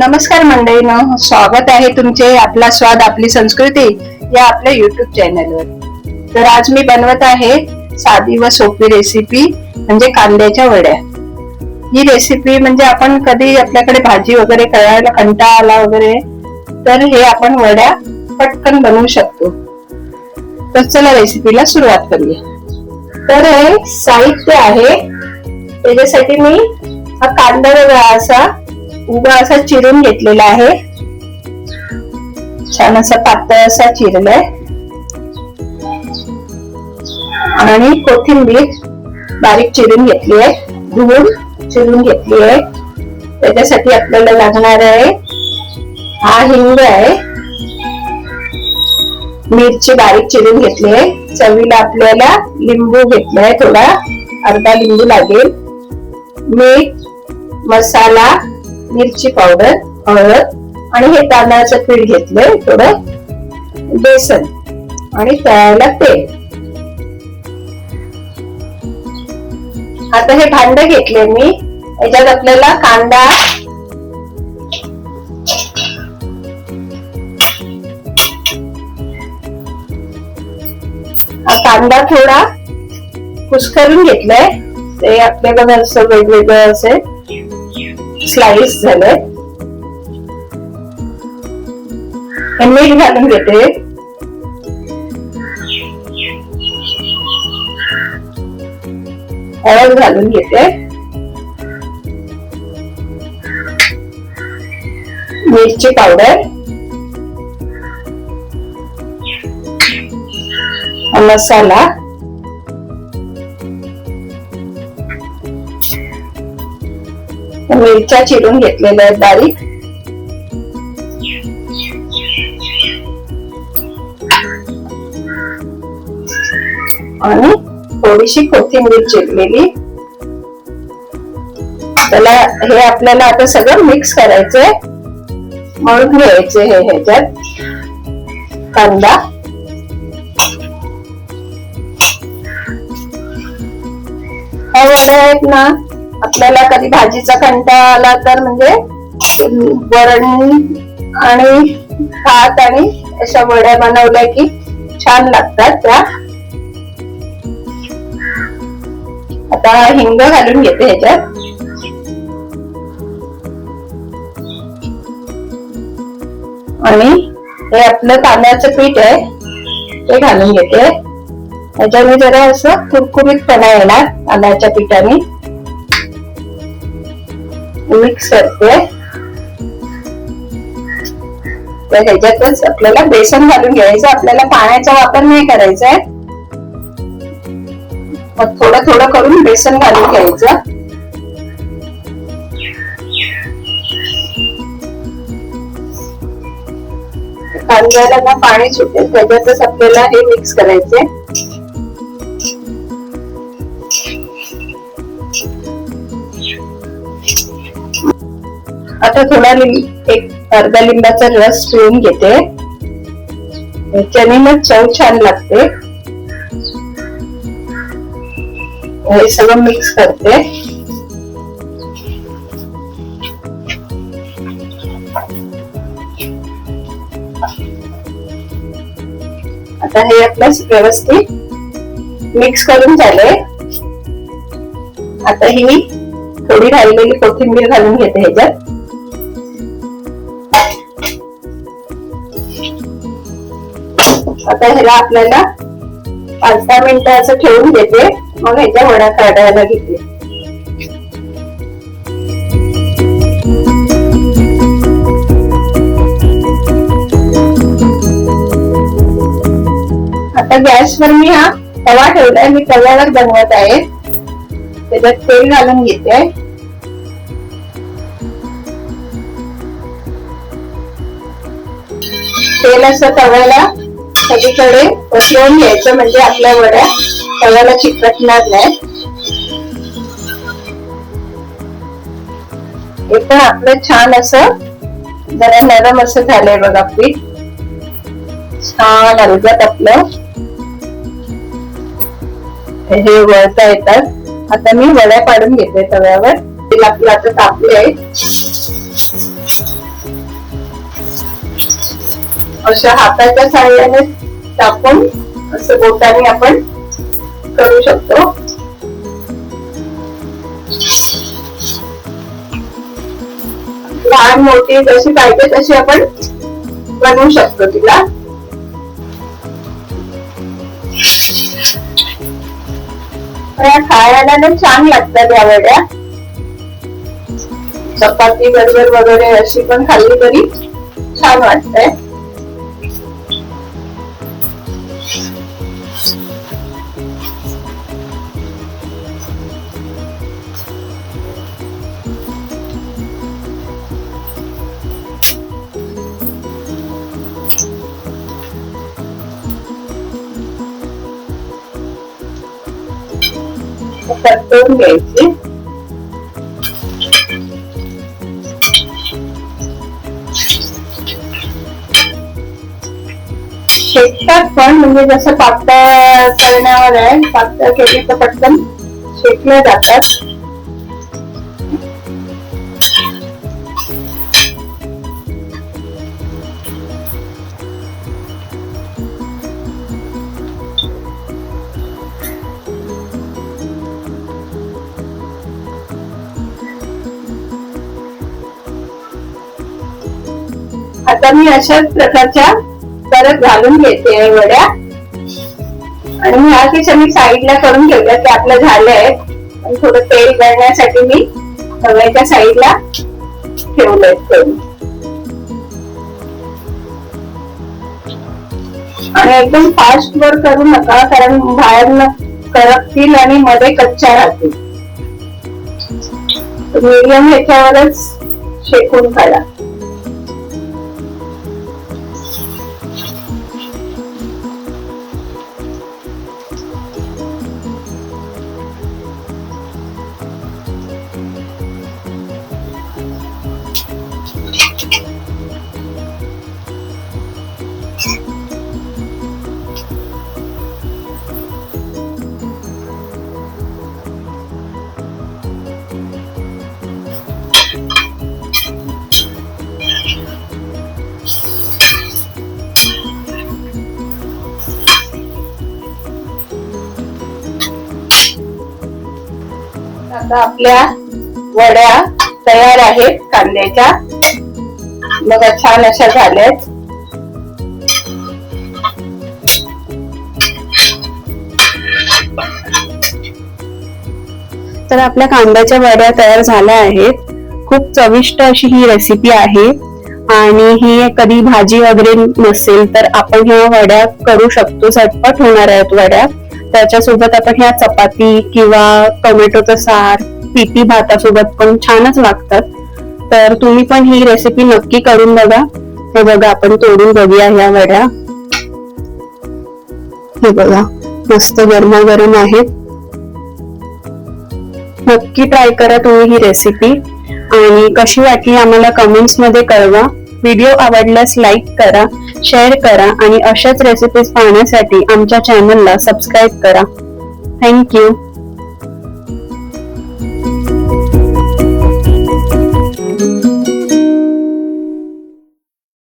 नमस्कार मंडळींनो, स्वागत आहे तुमचे आपला स्वाद आपली संस्कृती या आपल्या युट्यूब चॅनलवर. तर आज मी बनवत आहे साधी व सोपी रेसिपी म्हणजे कांद्याच्या वड्या. ही रेसिपी म्हणजे आपण कधी आपल्याकडे भाजी वगैरे करायला कंटाळा आला वगैरे तर हे आपण वड्या पटकन बनवू शकतो. तर चला रेसिपीला सुरुवात करूया. तर हे साहित्य आहे. त्याच्यासाठी मी हा कांदा वेगळा असा उभा असा चिरून घेतलेला आहे. छान असा पातळ असा चिरलाय. आणि कोथिंबीर बारीक चिरून घेतली आहे, धुवून चिरून घेतली आहे. त्याच्यासाठी आपल्याला लागणार आहे हा हिंग आहे, मिरची बारीक चिरून घेतली आहे. चवीला आपल्याला लिंबू घेतलाय, थोडा अर्धा लिंबू लागेल. मीठ, मसाला, मिरची पावडर, हळद आणि हे तांदळाचं पीठ घेतलंय, थोडं बेसन आणि तळायला तेल. आता हे भांड घेतले मी. याच्यात आपल्याला कांदा, हा कांदा थोडा कुस्करून घेतलाय. ते आपल्याला असं वेगवेगळं असे स्लाइस झालंय. हे मीठ घालून घेते. हळद घालून घेते. मिरची पावडर, मसाला, मिरच्या चिरून घेतलेल्या आहेत बारीक. आणि थोडीशी कोथिंबीर चिरलेली. त्याला हे आपल्याला आता सगळं मिक्स करायचंय, मळून घ्यायचे. हे ह्याच्यात कांदा, ह्या वड्या आहेत ना, आपल्याला कधी भाजीचा कंटाळा आला तर म्हणजे वरण आणि भात आणि अशा वड्या बनवल्या की छान लागतात त्या. आता हिंग घालून घेते ह्याच्यात. आणि हे आपलं तांदळाचं पीठ आहे ते घालून घेते. ह्याच्याने जरा असं कुरकुरीतपणा येणार तांदळाच्या पिठाने. मिक्स करते. तर ह्याच्यातच आपल्याला बेसन घालून घ्यायचं. आपल्याला पाण्याचा वापर नाही करायचा आहे. मग थोडं थोडं करून बेसन घालून घ्यायचं. कांद्याला ना पाणी सुटेल त्याच्यातच आपल्याला हे मिक्स करायचे. आता थोडा एक अर्धा लिंबाचा रस पिळून घेते. याच्याने मग चव छान लागते. हे सगळं मिक्स करते. आता हे आपलं व्यवस्थित मिक्स करून झालंय. आता ही थोडी राहिलेली कोथिंबीर घालून घेते ह्याच्यात. आता ह्याला आपल्याला 5-10 मिनिटं असं ठेवून देते. मग ह्याच्या वड्या काढायला घेते. आता गॅसवर मी हा तवा ठेवलाय. मी तव्यावर बनवत आहे. त्याच्यात तेल घालून घेते. तेल असं तव्याला सगळीकडे पसरवून घ्यायचं म्हणजे आपल्या वड्या तव्याला चिकटणार नाही. हे पण आपलं छान असं जरा नरम असं झालंय बघा पीठ. छान अलगद आपलं हे वळता येतात. आता मी वड्या पाडून घेते तव्यावर. तेल आपलं आता तापले आहे. अशा हाताच्या साहाय्याने टाकून असं बोटाने आपण करू शकतो. लहान मोठी जशी पाहिजे तशी आपण बनवू शकतो तिला. खायला ना छान लागतात या वड्या. चपाती बरोबर वगैरे अशी पण खाल्ली तरी छान वाटतंय. परतून घ्यायची. शेकतात पण, म्हणजे जसं पातळ करण्यावर आहे. पातळ केली तर पटकन शेकल्या जातात. आता मी अशाच प्रकारच्या परत घालून घेते वड्या. आणि मी ह्या मी साईडला करून ठेवल्या की आपल्या झाल्या आहेत. आणि थोडं तेल गळण्यासाठी मी तव्याच्या साईडला ठेवलंय. आणि एकदम फास्ट वर करू नका, कारण बाहेर करपतील आणि मध्ये कच्च्या राहतील. मीडियम ह्याच्यावरच शेकून काढा. आता आपल्या वड्या तयार आहेत कांद्याच्या. बघा छान अशा झाल्यात. तर आपल्या कांद्याच्या वड्या तयार झाल्या आहेत. खूप चविष्ट अशी ही रेसिपी आहे. आणि ही कधी भाजी वगैरे नसेल तर आपण ह्या वड्या करू शकतो. झटपट होणार आहेत वड्या. त्याच्यासोबत आपण ह्या चपाती किंवा टोमॅटोचं सार, पिठी भातासोबत पण छानच लागतात. तर तुम्ही पण ही रेसिपी नक्की करून बघा. हे बघा आपण तोडून बघूया ह्या वड्या. हे बघा मस्त गरमागरम आहेत. नक्की ट्राय करा तुम्ही ही रेसिपी. आणि कशी वाटली आम्हाला कमेंट्स मध्ये कळवा. व्हिडिओ आवडल्यास लाईक करा, शेअर करा आणि अशाच रेसिपीज पाहण्यासाठी आमच्या चॅनलला सबस्क्राईब करा. थँक्यू.